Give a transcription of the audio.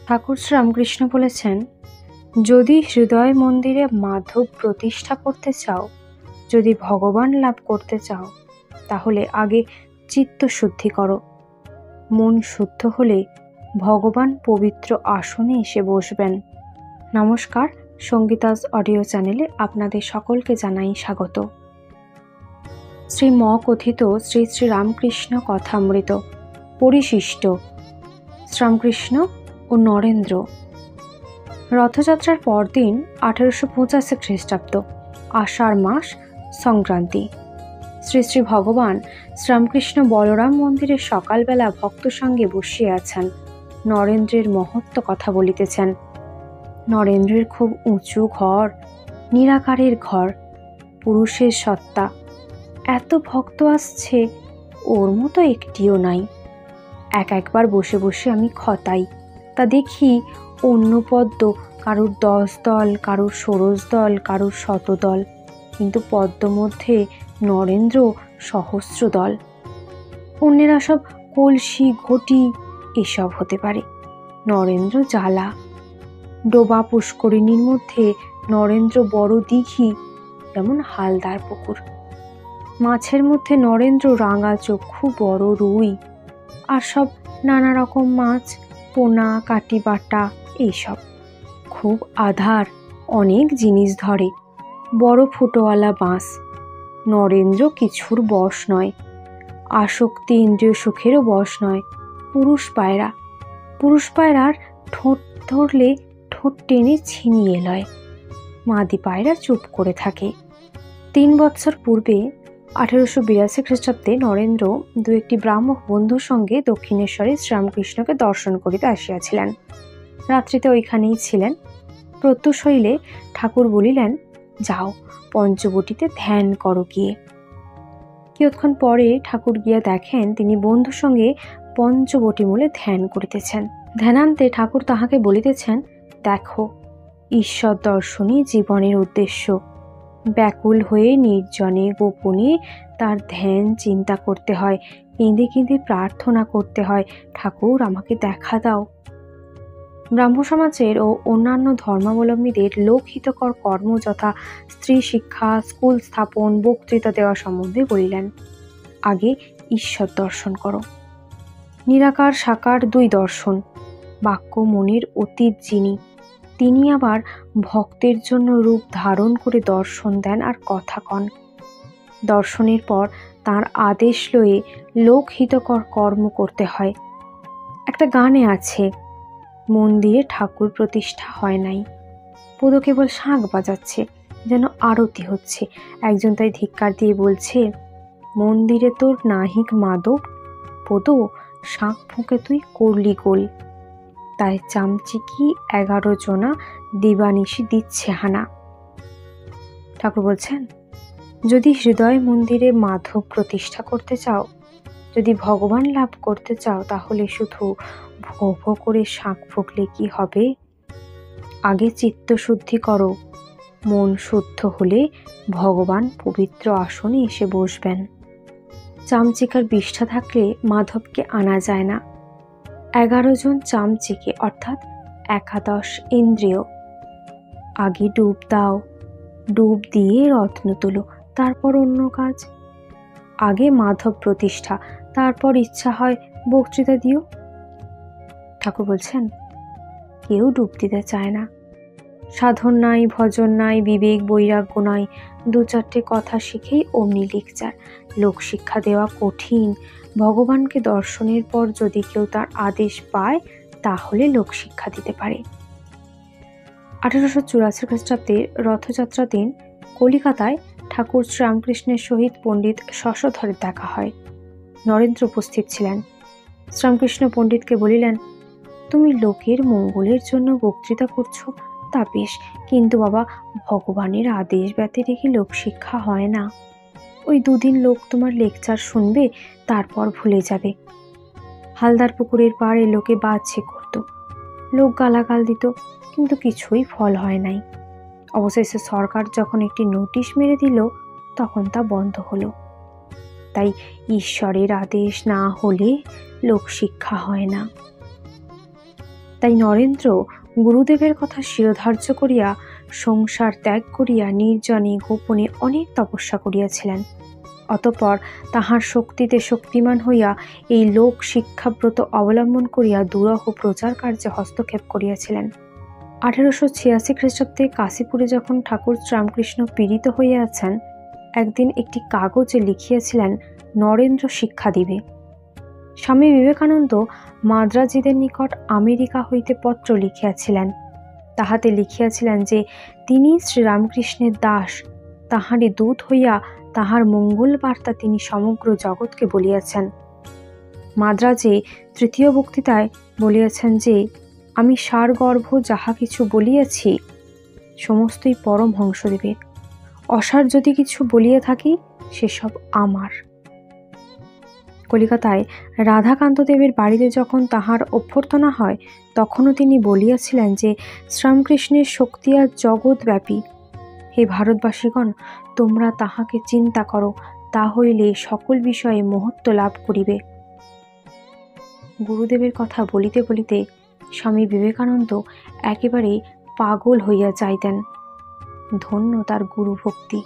ঠাকুর শ্রীরামকৃষ্ণ বলেছেন, যদি হৃদয় মন্দিরে মাধব প্রতিষ্ঠা করতে চাও, যদি ভগবান লাভ করতে চাও, তাহলে আগে চিত্ত শুদ্ধি করো। মন শুদ্ধ হলে ভগবান পবিত্র আসনে এসে বসবেন। নমস্কার, সঙ্গীতাস অডিও চ্যানেলে আপনাদের সকলকে জানাই স্বাগত। শ্রীম কথিত শ্রী শ্রী রামকৃষ্ণ কথামৃত পরিশিষ্ট শ্রীরামকৃষ্ণ ও নরেন্দ্র। রথযাত্রার পরদিন 1885 খ্রিস্টাব্দ, আষাঢ় মাস, সংক্রান্তি। শ্রী শ্রী ভগবান শ্রীরামকৃষ্ণ বলরাম মন্দিরে সকালবেলা ভক্ত সঙ্গে বসিয়া আছেন। নরেন্দ্রের মহত্ব কথা বলিতেছেন। নরেন্দ্রের খুব উঁচু ঘর, নিরাকারের ঘর, পুরুষের সত্তা। এত ভক্ত আসছে, ওর মতো একটিও নাই। একবার বসে বসে আমি খতাই, তা দেখি অন্য পদ্ম কারুর 10 দল, কারুর 16 দল, কারুর 100 দল, কিন্তু পদ্ম মধ্যে নরেন্দ্র সহস্র দল। অন্যেরা সব কলসি, ঘটি এসব হতে পারে, নরেন্দ্র জ্বালা। ডোবা পুষ্করিণীর মধ্যে নরেন্দ্র বড় দিঘি, যেমন হালদার পুকুর। মাছের মধ্যে নরেন্দ্র রাঙা চক্ষু বড় রুই, আর সব নানা রকম মাছ, পোনা, কাটি বাটা, এইসব। খুব আধার, অনেক জিনিস ধরে। বড় ফুটোওয়ালা বাঁশ। নরেন্দ্র কিছুর বশ নয়, আসক্তি ইন্দ্রিয় সুখেরও বশ নয়। পুরুষ পায়রা, পুরুষ পায়রার ঠোঁট ধরলে ঠোঁট টেনে ছিনিয়ে লয়। মাদি পায়রা চুপ করে থাকে। 3 বৎসর পূর্বে 1882 খ্রিস্টাব্দে নরেন্দ্র 2-1টি ব্রাহ্মণ বন্ধুর সঙ্গে দক্ষিণেশ্বরে শ্রীরামকৃষ্ণকে দর্শন করিতে আসিয়াছিলেন। রাত্রিতে ওইখানেই ছিলেন। প্রত্যুষ হইলে ঠাকুর বলিলেন, যাও পঞ্চবটিতে ধ্যান করো গিয়ে। কিয়ৎক্ষণ পরে ঠাকুর গিয়া দেখেন তিনি বন্ধুর সঙ্গে পঞ্চবটি মূলে ধ্যান করিতেছেন। ধ্যানান্তে ঠাকুর তাহাকে বলিতেছেন, দেখো, ঈশ্বর দর্শনই জীবনের উদ্দেশ্য। ব্যাকুল হয়ে নির্জনে গোপনে তার ধ্যান চিন্তা করতে হয়, কেঁদে কেঁদে প্রার্থনা করতে হয়, ঠাকুর আমাকে দেখা দাও। ব্রাহ্ম সমাজের ও অন্যান্য ধর্মাবলম্বীদের লোকহিতকর কর্ম যথা স্ত্রী শিক্ষা, স্কুল স্থাপন, বক্তৃতা দেওয়া সম্বন্ধে বলিলেন। আগে ঈশ্বর দর্শন করো। নিরাকার সাকার 2 দর্শন। বাক্য মনের অতীত যিনি, তিনি আবার ভক্তের জন্য রূপ ধারণ করে দর্শন দেন আর কথা কন। দর্শনের পর তার আদেশ লয়ে লোকহিতকর কর্ম করতে হয়। একটা গানে আছে, মন্দিরে ঠাকুর প্রতিষ্ঠা হয় নাই, পদ কেবল শাঁখ বাজাচ্ছে, যেন আরতি হচ্ছে। একজন তাই ধিক্কার দিয়ে বলছে, মন্দিরে তোর নাহিক মাদক, পদ শাঁখ ফুঁকে তুই করলি গোল। তাই চামচিকি 11 জনা দিবানিশি দিচ্ছে হানা। ঠাকুর বলছেন, যদি হৃদয় মন্দিরে মাধব প্রতিষ্ঠা করতে চাও, যদি ভগবান লাভ করতে চাও, তাহলে শুধু ভো ভো করে শাঁখ ফুঁকলে কি হবে? আগে চিত্ত শুদ্ধি করো। মন শুদ্ধ হলে ভগবান পবিত্র আসনে এসে বসবেন। চামচিকার বিষ্ঠা থাকলে মাধবকে আনা যায় না। 11 জন চামচিকে, অর্থাৎ 11 ইন্দ্রিয়। আগে ডুব দাও, ডুব দিয়ে রত্ন তোলো, তারপর অন্য কাজ। আগে মাধব প্রতিষ্ঠা, তারপর ইচ্ছা হয় বক্তৃতা দিও। ঠাকুর বলছেন, কেউ ডুব দিতে চায় না। সাধন নাই, ভজন নাই, বিবেক বৈরাগ্য নাই, 2-4টে কথা শিখেই অমনি লেকচার। লোক শিক্ষা দেওয়া কঠিন। ভগবানকে দর্শনের পর যদি কেউ তার আদেশ পায়, তাহলে লোক শিক্ষা দিতে পারে। 1884 খ্রিস্টাব্দে রথযাত্রা দিন কলিকাতায় ঠাকুর শ্রীরামকৃষ্ণের সহিত পণ্ডিত শশধরের দেখা হয়। নরেন্দ্র উপস্থিত ছিলেন। শ্রীরামকৃষ্ণ পণ্ডিতকে বলিলেন, তুমি লোকের মঙ্গলের জন্য বক্তৃতা করছো, তা বেশ, কিন্তু বাবা, ভগবানের আদেশ ব্যতি রেখে লোক শিক্ষা হয় না। ওই 2 দিন লোক তোমার লেকচার শুনবে, তারপর ভুলে যাবে। হালদার পুকুরের পাড়ে লোকে বাজছে করত, লোক গালাগাল দিত, কিন্তু কিছুই ফল হয় নাই। অবশেষে সরকার যখন একটি নোটিশ মেরে দিল, তখন তা বন্ধ হলো। তাই ঈশ্বরের আদেশ না হলে লোক শিক্ষা হয় না। তাই নরেন্দ্র গুরুদেবের কথা শিরোধার্য করিয়া সংসার ত্যাগ করিয়া নির্জনে গোপনে অনেক তপস্যা করিয়াছিলেন। অতঃপর তাহার শক্তিতে শক্তিমান হইয়া এই লোক শিক্ষাব্রত অবলম্বন করিয়া দুরহ প্রচার কার্যে হস্তক্ষেপ করিয়াছিলেন। 1886 খ্রিস্টাব্দে কাশীপুরে যখন ঠাকুর শ্রীরামকৃষ্ণ পীড়িত হইয়াছেন, একদিন একটি কাগজে লিখিয়াছিলেন নরেন্দ্র শিক্ষা দিবে। স্বামী বিবেকানন্দ মাদ্রাজিদের নিকট আমেরিকা হইতে পত্র লিখিয়াছিলেন। তাহাতে লিখিয়াছিলেন যে তিনি শ্রীরামকৃষ্ণের দাস, তাহারই দূত হইয়া তাহার মঙ্গল বার্তা তিনি সমগ্র জগৎকে বলিয়াছেন। মাদ্রাজে তৃতীয় বক্তৃতায় বলিয়াছেন যে আমি সারগর্ভ যাহা কিছু বলিয়াছি সমস্তই পরমহংসদেবের, অসার যদি কিছু বলিয়া থাকি সেসব আমার। কলিকাতায় রাধাকান্তদেবের বাড়িতে যখন তাহার অভ্যর্থনা হয়, তখনও তিনি বলিয়াছিলেন যে শ্রীরামকৃষ্ণের শক্তি আর জগৎব্যাপী। হে ভারতবাসীগণ, তোমরা তাহাকে চিন্তা করো, তা হইলে সকল বিষয়ে মহত্ব লাভ করিবে। গুরুদেবের কথা বলিতে বলিতে স্বামী বিবেকানন্দ একেবারে পাগল হইয়া যাইতেন। ধন্য তার গুরু ভক্তি।